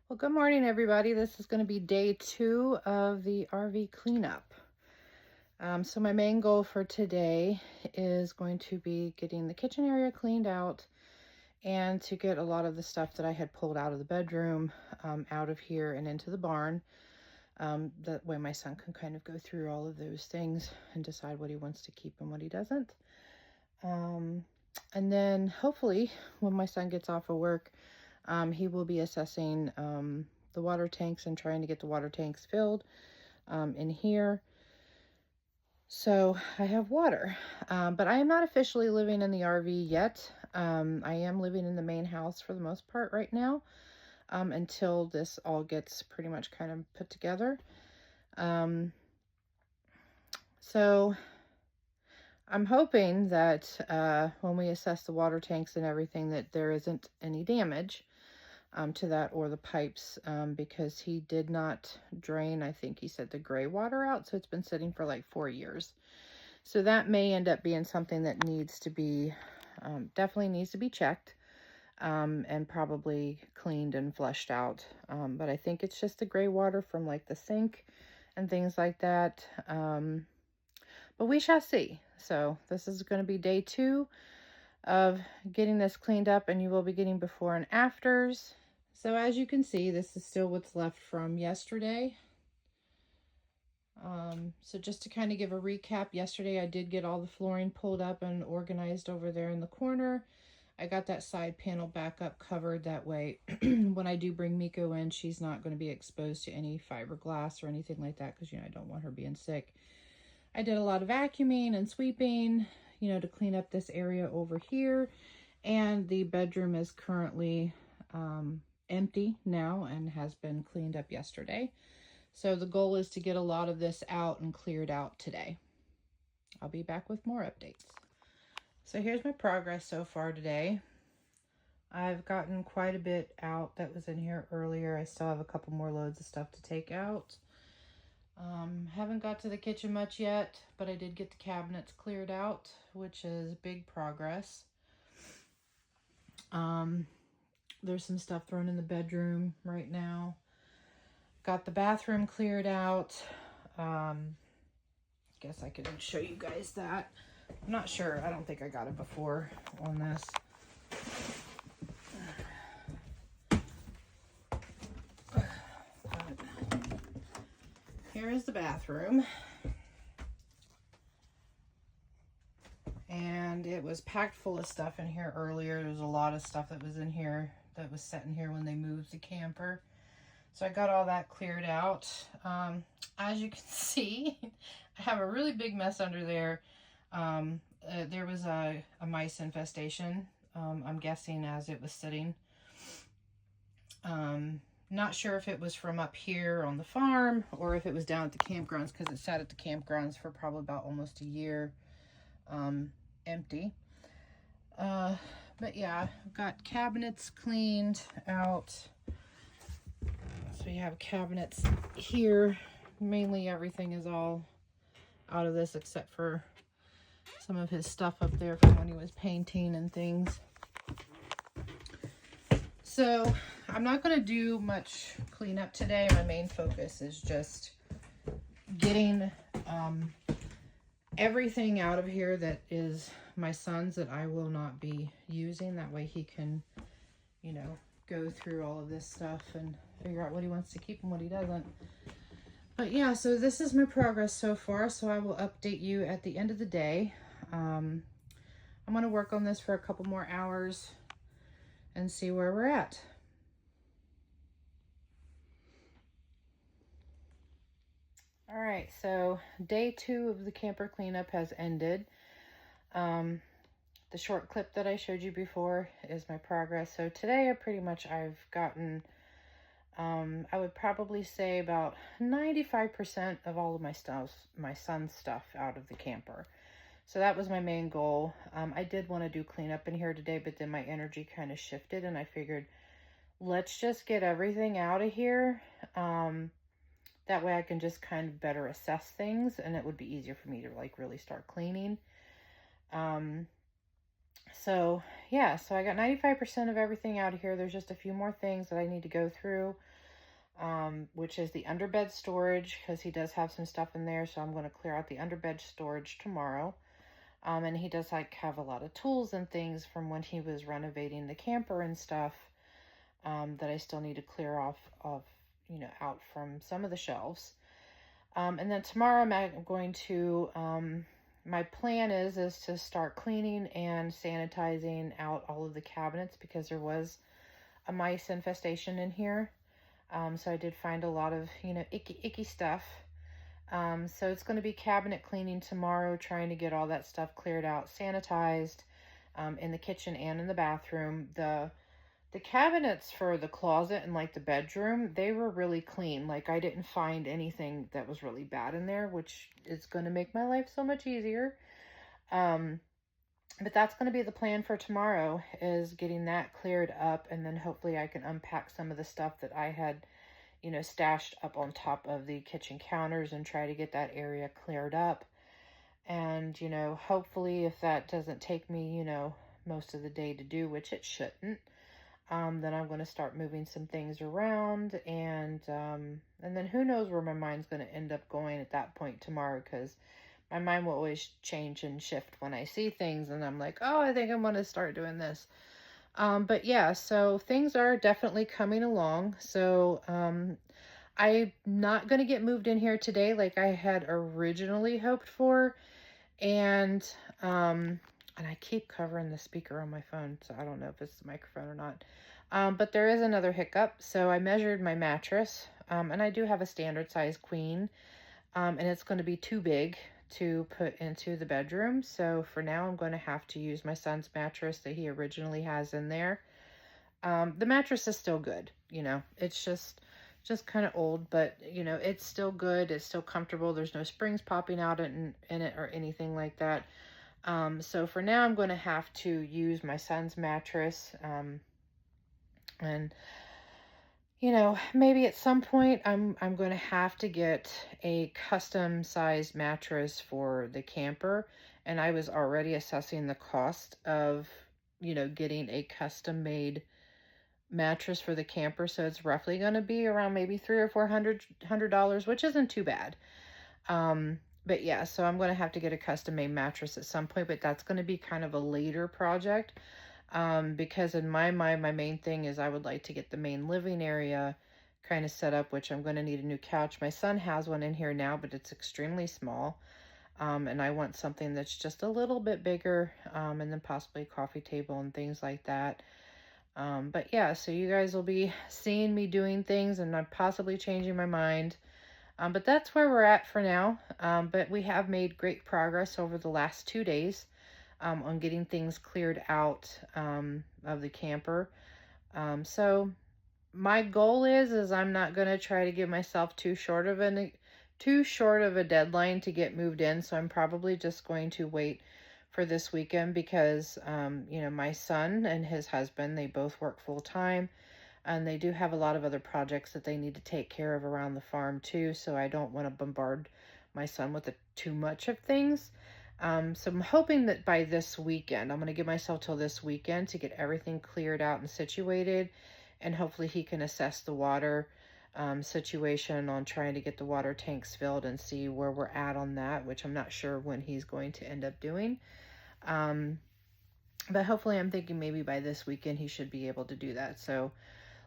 Well, good morning, everybody. This is going to be day 2 of the RV cleanup. So my main goal for today is going to be getting the kitchen area cleaned out and to get a lot of the stuff that I had pulled out of the bedroom out of here and into the barn. That way my son can kind of go through all of those things and decide what he wants to keep and what he doesn't. And then hopefully when my son gets off of work, he will be assessing the water tanks and trying to get the water tanks filled in here. So I have water, but I am not officially living in the RV yet. I am living in the main house for the most part right now, until this all gets pretty much kind of put together. So I'm hoping that when we assess the water tanks and everything that there isn't any damage to that or the pipes, because he did not drain, I think he said, the gray water out, so it's been sitting for like 4 years. So that may end up being something that needs to be, definitely needs to be checked, and probably cleaned and flushed out. But I think it's just the gray water from like the sink and things like that. But we shall see. So this is going to be day 2 of getting this cleaned up, and you will be getting before and afters. So as you can see, this is still what's left from yesterday. So just to kind of give a recap, yesterday I did get all the flooring pulled up and organized over there in the corner. I got that side panel back up covered, that way when I do bring Miko in, she's not going to be exposed to any fiberglass or anything like that, because, I don't want her being sick. I did a lot of vacuuming and sweeping, to clean up this area over here. And the bedroom is currently empty now and has been cleaned up yesterday. So the goal is to get a lot of this out and cleared out today. I'll be back with more updates. So here's my progress so far today. I've gotten quite a bit out that was in here earlier. I still have a couple more loads of stuff to take out. Haven't got to the kitchen much yet, but I did get the cabinets cleared out, which is big progress. There's some stuff thrown in the bedroom right now. Got the bathroom cleared out. Guess I could show you guys that. I'm not sure. I don't think I got it before on this. But here is the bathroom. And it was packed full of stuff in here earlier. There was a lot of stuff that was in here that was set in here when they moved the camper. So I got all that cleared out. As you can see, I have a really big mess under there. There was a mice infestation, I'm guessing, as it was sitting. Not sure if it was from up here on the farm or if it was down at the campgrounds, because it sat at the campgrounds for probably about almost a year, empty. But yeah, I've got cabinets cleaned out. So we have cabinets here. Mainly everything is all out of this except for some of his stuff up there from when he was painting and things. So I'm not going to do much cleanup today. My main focus is just getting everything out of here that is my son's that I will not be using. That way he can, go through all of this stuff and figure out what he wants to keep and what he doesn't. But yeah, so this is my progress so far. So I will update you at the end of the day. I'm going to work on this for a couple more hours and see where we're at. All right, so day 2 of the camper cleanup has ended. The short clip that I showed you before is my progress. So today I've gotten, I would probably say about 95% of all of my son's stuff out of the camper. So that was my main goal. I did want to do cleanup in here today, but then my energy kind of shifted and I figured, let's just get everything out of here. That way I can just kind of better assess things and it would be easier for me to like really start cleaning. So yeah, so I got 95% of everything out of here. There's just a few more things that I need to go through, which is the underbed storage, because he does have some stuff in there. So I'm going to clear out the underbed storage tomorrow. And he does like have a lot of tools and things from when he was renovating the camper and stuff, that I still need to clear off, out from some of the shelves. And then tomorrow I'm going to, my plan is to start cleaning and sanitizing out all of the cabinets, because there was a mice infestation in here. So I did find a lot of, icky stuff. So it's going to be cabinet cleaning tomorrow, trying to get all that stuff cleared out, sanitized, in the kitchen and in the bathroom. The cabinets for the closet and like the bedroom, they were really clean. Like I didn't find anything that was really bad in there, which is going to make my life so much easier. But that's going to be the plan for tomorrow, is getting that cleared up, and then hopefully I can unpack some of the stuff that I had, stashed up on top of the kitchen counters and try to get that area cleared up. And, hopefully if that doesn't take me, most of the day to do, which it shouldn't, then I'm going to start moving some things around, and then who knows where my mind's going to end up going at that point tomorrow, because my mind will always change and shift when I see things, and I'm like, oh, I think I'm going to start doing this. But yeah, so things are definitely coming along. So I'm not going to get moved in here today like I had originally hoped for, and I keep covering the speaker on my phone, so I don't know if it's the microphone or not. But there is another hiccup. So I measured my mattress, and I do have a standard size queen, and it's going to be too big to put into the bedroom. So for now, I'm going to have to use my son's mattress that he originally has in there. The mattress is still good, it's just kind of old, but it's still good. It's still comfortable. There's no springs popping out in it or anything like that. So for now, I'm going to have to use my son's mattress. And maybe at some point I'm going to have to get a custom sized mattress for the camper. And I was already assessing the cost of, getting a custom made mattress for the camper. So it's roughly going to be around maybe $300 or $400, which isn't too bad. But yeah, so I'm going to have to get a custom made mattress at some point, but that's going to be kind of a later project. Because in my mind, my main thing is I would like to get the main living area kind of set up, which I'm going to need a new couch. My son has one in here now, but it's extremely small. And I want something that's just a little bit bigger, and then possibly a coffee table and things like that. But yeah, so you guys will be seeing me doing things, and I'm possibly changing my mind. But that's where we're at for now. But we have made great progress over the last 2 days, on getting things cleared out, of the camper. So my goal is I'm not going to try to give myself too short of a deadline to get moved in. So I'm probably just going to wait for this weekend, because my son and his husband, they both work full time, and they do have a lot of other projects that they need to take care of around the farm too. So I don't want to bombard my son with too much of things. So I'm hoping that by this weekend, I'm going to give myself till this weekend to get everything cleared out and situated. And hopefully he can assess the water situation on trying to get the water tanks filled and see where we're at on that, which I'm not sure when he's going to end up doing. But hopefully I'm thinking maybe by this weekend he should be able to do that. So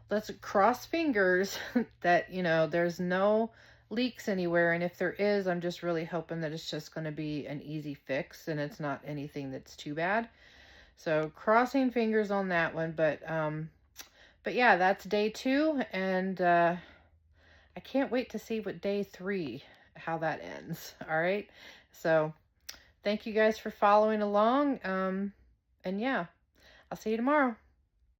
let's cross fingers that, there's no leaks anywhere. And if there is, I'm just really hoping that it's just going to be an easy fix and it's not anything that's too bad. So crossing fingers on that one. But yeah, that's day 2. And I can't wait to see what day 3, how that ends. All right. So thank you guys for following along. And yeah, I'll see you tomorrow.